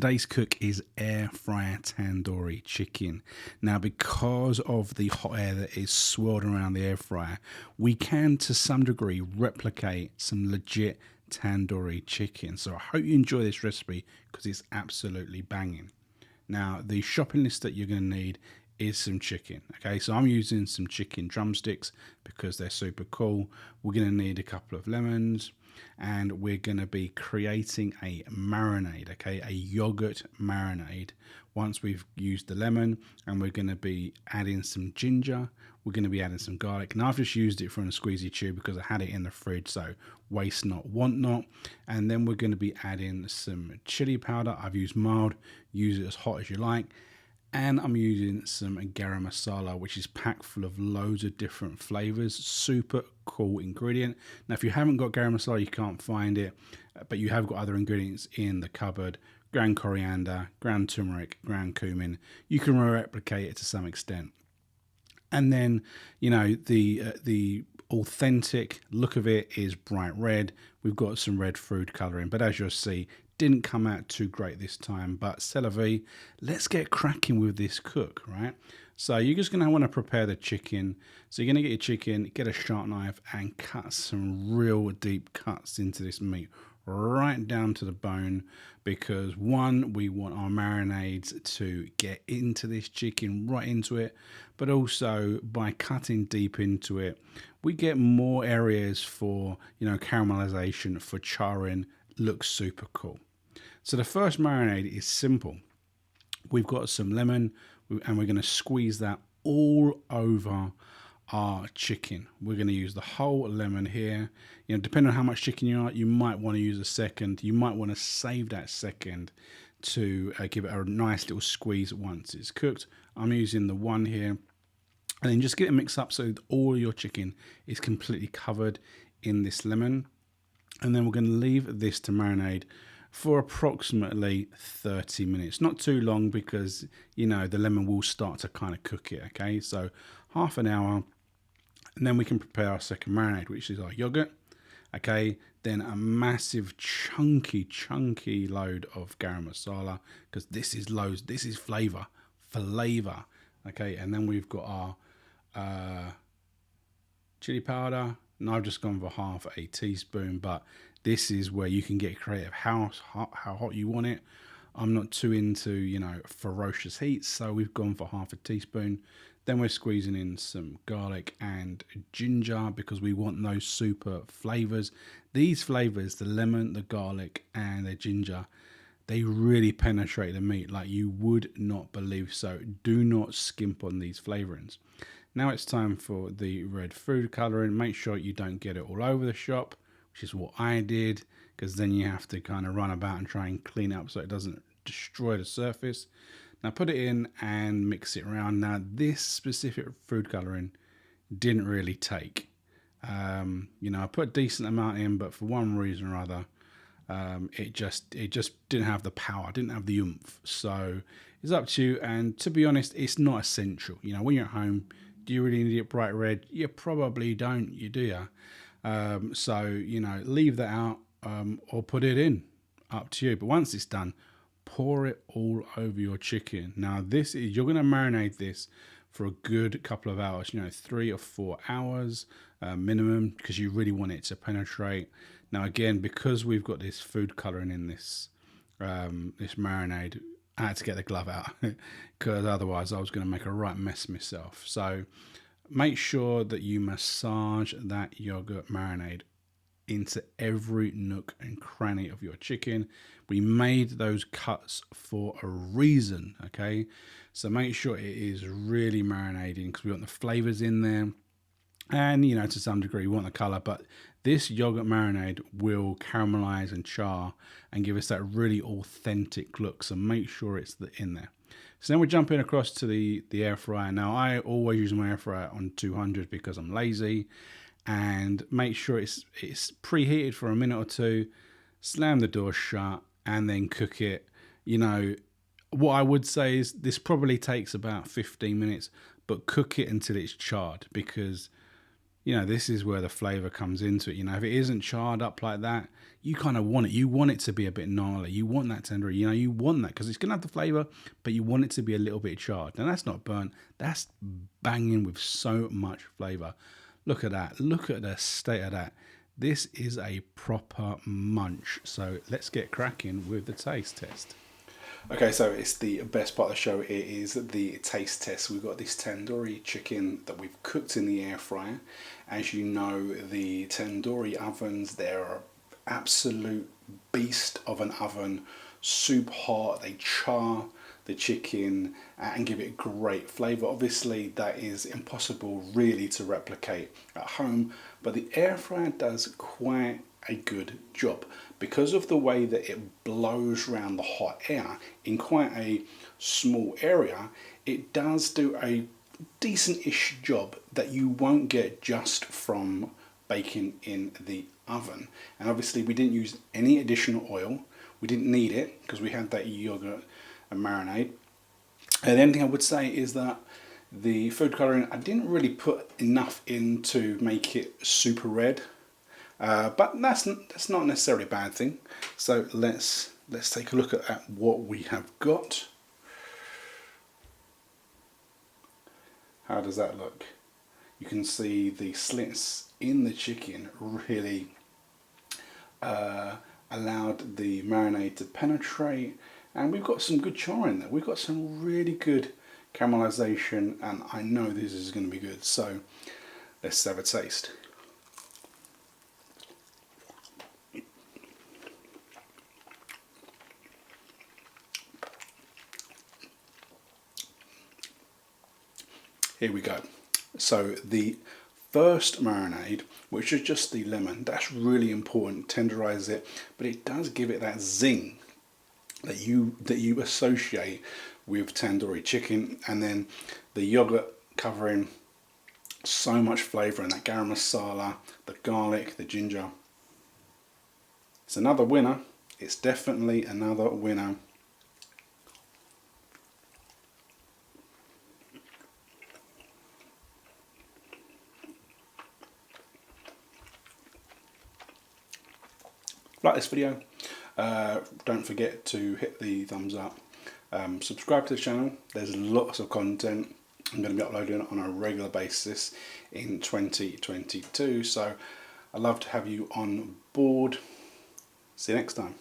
today's cook is Air Fryer Tandoori Chicken. Now, because of the hot air that is swirled around the air fryer, we can to some degree replicate some legit tandoori chicken. So I hope you enjoy this recipe because it's absolutely banging. Now, the shopping list that you're going to need is some chicken. Okay, so I'm using some chicken drumsticks because they're super cool. We're going to need a couple of lemons, and we're going to be creating a marinade, okay, a yogurt marinade. Once we've used the lemon, and we're going to be adding some ginger, we're going to be adding some garlic. Now I've just used it from a squeezy tube because I had it in the fridge, so waste not, want not. And then we're going to be adding some chili powder. I've used mild, use it as hot as you like. And I'm using some Garam Masala, which is packed full of loads of different flavors. Super cool ingredient. Now, if you haven't got Garam Masala, you can't find it, but you have got other ingredients in the cupboard. Ground coriander, ground turmeric, ground cumin. You can replicate it to some extent. And then, you know, the authentic look of it is bright red. We've got some red food coloring, but as you'll see, didn't come out too great this time. But c'est la vie, let's get cracking with this cook, right? So you're just gonna want to prepare the chicken. So you're gonna get your chicken, get a sharp knife, and cut some real deep cuts into this meat, right down to the bone, because one, we want our marinades to get into this chicken, right into it, but also by cutting deep into it, we get more areas for, you know, caramelization, for charring. Looks super cool. So the first marinade is simple. We've got some lemon, and we're going to squeeze that all over our chicken. We're going to use the whole lemon here. You know, depending on how much chicken you are, you might want to use a second. You might want to save that second to give it a nice little squeeze once it's cooked. I'm using the one here. And then just get it mixed up so all your chicken is completely covered in this lemon. And then we're going to leave this to marinate for approximately 30 minutes. Not too long because, you know, the lemon will start to kind of cook it, okay? So half an hour, and then we can prepare our second marinade, which is our yogurt, okay? Then a massive chunky load of garam masala, because this is loads, this is flavor, okay? And then we've got our chili powder. And I've just gone for half a teaspoon, but this is where you can get creative, how hot you want it. I'm not too into, you know, ferocious heat, so we've gone for half a teaspoon. Then we're squeezing in some garlic and ginger because we want those super flavors. These flavors, the lemon, the garlic, and the ginger, they really penetrate the meat like you would not believe. So do not skimp on these flavorings. Now it's time for the red food coloring. Make sure you don't get it all over the shop, which is what I did, because then you have to kind of run about and try and clean it up so it doesn't destroy the surface. Now put it in and mix it around. Now this specific food coloring didn't really take. You know, I put a decent amount in, but for one reason or other, it just didn't have the power, didn't have the oomph. So it's up to you. And to be honest, it's not essential. You know, when you're at home, do you really need it bright red? You probably don't, you do you? So, you know, leave that out or put it in, up to you. But once it's done, pour it all over your chicken. Now this is, you're going to marinate this for a good couple of hours, you know, 3 or 4 hours minimum, because you really want it to penetrate. Now again, because we've got this food coloring in this this marinade, I had to get the glove out because otherwise I was going to make a right mess myself. So make sure that you massage that yogurt marinade into every nook and cranny of your chicken. We made those cuts for a reason, okay? So make sure it is really marinating because we want the flavors in there. And, you know, to some degree, we want the color, but this yogurt marinade will caramelize and char and give us that really authentic look. So make sure it's in there. So then we're jumping across to the air fryer. Now, I always use my air fryer on 200 because I'm lazy. And make sure it's preheated for a minute or two. Slam the door shut and then cook it. You know, what I would say is this probably takes about 15 minutes, but cook it until it's charred because, this is where the flavour comes into it. If it isn't charred up like that, you kind of want it. You want it to be a bit gnarly. You want that tandoori. You want that because it's going to have the flavour, but you want it to be a little bit charred. Now, that's not burnt. That's banging with so much flavour. Look at that. Look at the state of that. This is a proper munch. So let's get cracking with the taste test. Okay, so it's the best part of the show. It is the taste test. We've got this tandoori chicken that we've cooked in the air fryer. As you know, the tandoori ovens, they're an absolute beast of an oven. Super hot. They char the chicken and give it great flavour. Obviously, that is impossible really to replicate at home, but the air fryer does quite a good job because of the way that it blows around the hot air in quite a small area. It does do a decent-ish job that you won't get just from baking in the oven. And obviously we didn't use any additional oil. We didn't need it because we had that yogurt and marinade. And the only thing I would say is that the food colouring, I didn't really put enough in to make it super red. But that's not necessarily a bad thing. So let's take a look at what we have got. How does that look? You can see the slits in the chicken really allowed the marinade to penetrate, and we've got some good char in there. We've got some really good caramelization, and I know this is going to be good. So let's have a taste. Here we go. So the first marinade, which is just the lemon, that's really important. Tenderize it, but it does give it that zing that you associate with tandoori chicken. And then the yogurt covering so much flavour, and that garam masala, the garlic, the ginger. It's another winner. It's definitely another winner. Like this video, don't forget to hit the thumbs up, subscribe to the channel. There's lots of content I'm going to be uploading on a regular basis in 2022, so I'd love to have you on board. See you next time.